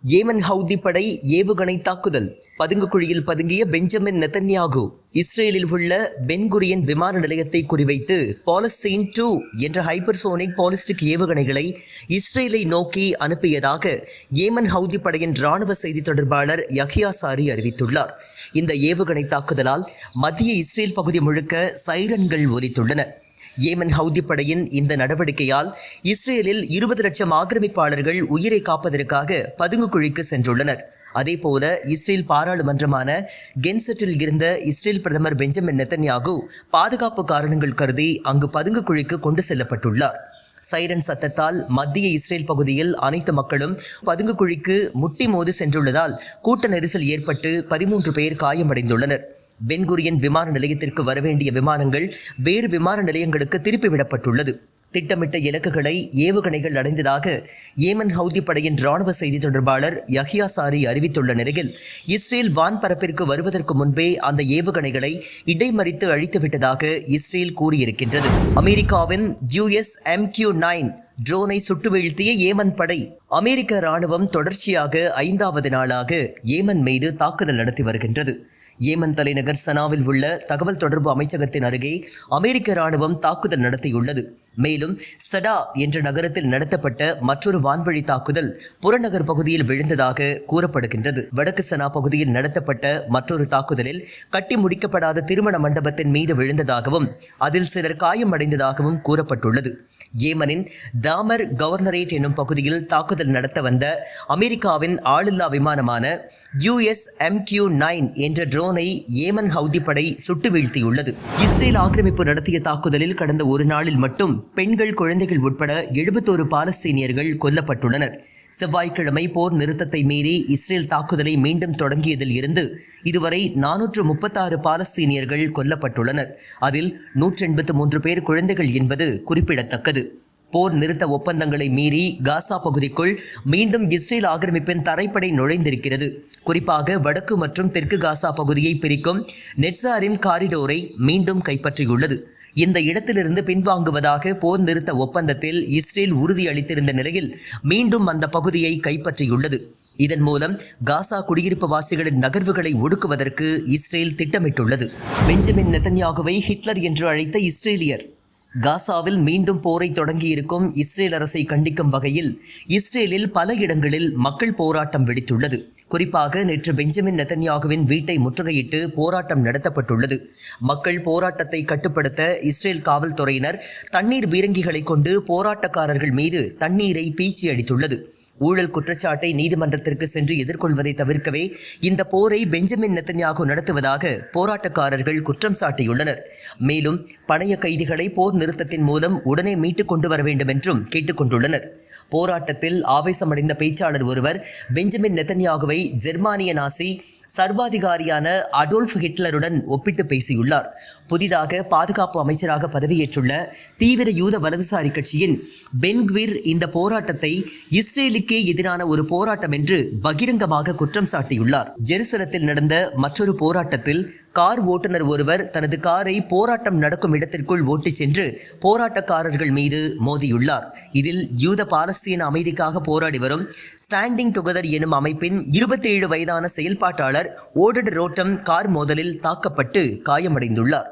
Yemen Houthi படை ஏவுகணை தாக்குதல். பதுங்குகுழியில் பதுங்கிய பெஞ்சமின் நெதன்யாகு இஸ்ரேலில் உள்ள பென்குரியன் விமான நிலையத்தை குறிவைத்து பாலஸ்தீன் 2 என்ற ஹைப்பர்சோனிக் பாலிஸ்டிக் ஏவுகணைகளை இஸ்ரேலை நோக்கி அனுப்பியதாக ஏமன் ஹவுதி படையின் இராணுவ செய்தி தொடர்பாளர் யஹ்யா சாரி அறிவித்துள்ளார். இந்த ஏவுகணை தாக்குதலால் மத்திய இஸ்ரேல் பகுதி முழுக்க சைரன்கள் ஒலித்துள்ளன. ஏமன் ஹவுதி படையின் இந்த நடவடிக்கையால் இஸ்ரேலில் 20 லட்சம் ஆக்கிரமிப்பாளர்கள் உயிரை காப்பதற்காக பதுங்குகுழிக்கு சென்றுள்ளனர். அதேபோல இஸ்ரேல் பாராளுமன்றமான கென்செட்டில் இருந்த இஸ்ரேல் பிரதமர் பெஞ்சமின் நெதன்யாகு பாதுகாப்பு காரணங்கள் கருதி அங்கு பதுங்குகுழிக்கு கொண்டு செல்லப்பட்டுள்ளார். சைரன் சத்தத்தால் மத்திய இஸ்ரேல் பகுதியில் அனைத்து மக்களும் பதுங்குகுழிக்கு முட்டி மோதி சென்றுள்ளதால் கூட்ட நெரிசல் ஏற்பட்டு 13 பேர் காயமடைந்துள்ளனர். பென்குரியன் விமான நிலையத்திற்கு வரவேண்டிய விமானங்கள் வேறு விமான நிலையங்களுக்கு திருப்பிவிடப்பட்டுள்ளது. திட்டமிட்ட இலக்குகளை ஏவுகணைகள் அடைந்ததாக ஏமன் ஹவுதி படையின் இராணுவ செய்தி தொடர்பாளர் யஹ்யா சாரி அறிவித்துள்ள நிலையில் இஸ்ரேல் வான்பரப்பிற்கு வருவதற்கு முன்பே அந்த ஏவுகணைகளை இடைமறித்து அழித்துவிட்டதாக இஸ்ரேல் கூறியிருக்கின்றது. அமெரிக்காவின் USMQ-9 ட்ரோனை சுட்டு வீழ்த்திய ஏமன் படை. அமெரிக்க இராணுவம் தொடர்ச்சியாக 5வது நாளாக ஏமன் மீது தாக்குதல் நடத்தி வருகின்றது. ஏமன் தலைநகர் சனாவில் உள்ள தகவல் தொடர்பு அமைச்சகத்தின் அருகே அமெரிக்க இராணுவம் தாக்குதல் நடத்தியுள்ளது. மேலும் சடா என்ற நகரத்தில் நடத்தப்பட்ட மற்றொரு வான்வழி தாக்குதல் புறநகர் பகுதியில் விழுந்ததாக கூறப்படுகின்றது. வடக்கு சனா பகுதியில் நடத்தப்பட்ட மற்றொரு தாக்குதலில் கட்டி முடிக்கப்படாத திருமண மண்டபத்தின் மீது விழுந்ததாகவும் அதில் சிலர் காயமடைந்ததாகவும் கூறப்பட்டுள்ளது. ஏமனின் தாமர் கவர்னரேட் என்னும் பகுதியில் தாக்குதல் நடத்த வந்த அமெரிக்காவின் ஆளில்லா விமானமான USMQ-9 என்ற ட்ரோனை ஏமன் ஹவுதி படை சுட்டு வீழ்த்தியுள்ளது. இஸ்ரேல் ஆக்கிரமிப்பு நடத்திய தாக்குதலில் கடந்த ஒரு நாளில் மட்டும் பெண்கள், குழந்தைகள் உட்பட 71 பாலஸ்தீனியர்கள் கொல்லப்பட்டுள்ளனர். செவ்வாய்க்கிழமை போர் நிறுத்தத்தை மீறி இஸ்ரேல் தாக்குதலை மீண்டும் தொடங்கியதில் இருந்து இதுவரை 436 பாலஸ்தீனியர்கள் கொல்லப்பட்டுள்ளனர். அதில் 183 பேர் குழந்தைகள் என்பது குறிப்பிடத்தக்கது. போர் நிறுத்த ஒப்பந்தங்களை மீறி காசா பகுதிக்குள் மீண்டும் இஸ்ரேல் ஆக்கிரமிப்பின் தரைப்படை நுழைந்திருக்கிறது. குறிப்பாக வடக்கு மற்றும் தெற்கு காசா பகுதியை பிரிக்கும் நெட்சாரிம் காரிடோரை மீண்டும் கைப்பற்றியுள்ளது. இந்த இடத்திலிருந்து பின்வாங்குவதாக போர் நிறுத்த ஒப்பந்தத்தில் இஸ்ரேல் உறுதியளித்திருந்த நிலையில் மீண்டும் அந்த பகுதியை கைப்பற்றியுள்ளது. இதன் மூலம் காசா குடியிருப்பு வாசிகளின் நகர்வுகளை ஒடுக்குவதற்கு இஸ்ரேல் திட்டமிட்டுள்ளது. பெஞ்சமின் நெதன்யாகுவை ஹிட்லர் என்று அழைத்த இஸ்ரேலியர். காசாவில் மீண்டும் போரை தொடங்கியிருக்கும் இஸ்ரேல் அரசை கண்டிக்கும் வகையில் இஸ்ரேலில் பல இடங்களில் மக்கள் போராட்டம் வெடித்துள்ளது. குறிப்பாக நேற்று பெஞ்சமின் நெதன்யாகுவின் வீட்டை முற்றுகையிட்டு போராட்டம் நடத்தப்பட்டுள்ளது. மக்கள் போராட்டத்தை கட்டுப்படுத்த இஸ்ரேல் காவல்துறையினர் தண்ணீர் பீரங்கிகளை கொண்டு போராட்டக்காரர்கள் மீது தண்ணீரை பீச்சி அடித்துள்ளது. ஊழல் குற்றச்சாட்டை நீதிமன்றத்திற்கு சென்று எதிர்கொள்வதை தவிர்க்கவே இந்த போரை பெஞ்சமின் நெதன்யாகு நடத்துவதாக போராட்டக்காரர்கள் குற்றம் சாட்டியுள்ளனர். மேலும் பணைய கைதிகளை போர் நிறுத்தத்தின் மூலம் உடனே மீட்டுக் கொண்டு வர வேண்டும் என்றும் கேட்டுக்கொண்டுள்ளனர். போராட்டத்தில் ஆவேசமடைந்த பேச்சாளர் ஒருவர் பெஞ்சமின் நெதன்யாகுவை ஜெர்மானிய நாசி சர்வாதிகாரியான அடோல்ஃப் ஹிட்லருடன் ஒப்பிட்டு பேசியுள்ளார். புதிதாக பாதுகாப்பு அமைச்சராக பதவியேற்றுள்ள தீவிர யூத வலதுசாரி கட்சியின் பென்குவிர் இந்த போராட்டத்தை இஸ்ரேலுக்கே எதிரான ஒரு போராட்டம் என்று பகிரங்கமாக குற்றம் சாட்டியுள்ளார். ஜெருசலத்தில் நடந்த மற்றொரு போராட்டத்தில் கார் ஓட்டுநர் ஒருவர் தனது காரை போராட்டம் நடக்கும் இடத்திற்குள் ஓட்டிச் சென்று போராட்டக்காரர்கள் மீது மோதியுள்ளார். இதில் யூத பாலஸ்தீன அமைதிக்காக போராடி வரும் ஸ்டாண்டிங் டுகெதர் எனும் அமைப்பின் 27 வயதான செயல்பாட்டாளர் ஓடட் ரோட்டம் கார் மோதலில் தாக்கப்பட்டு காயமடைந்துள்ளார்.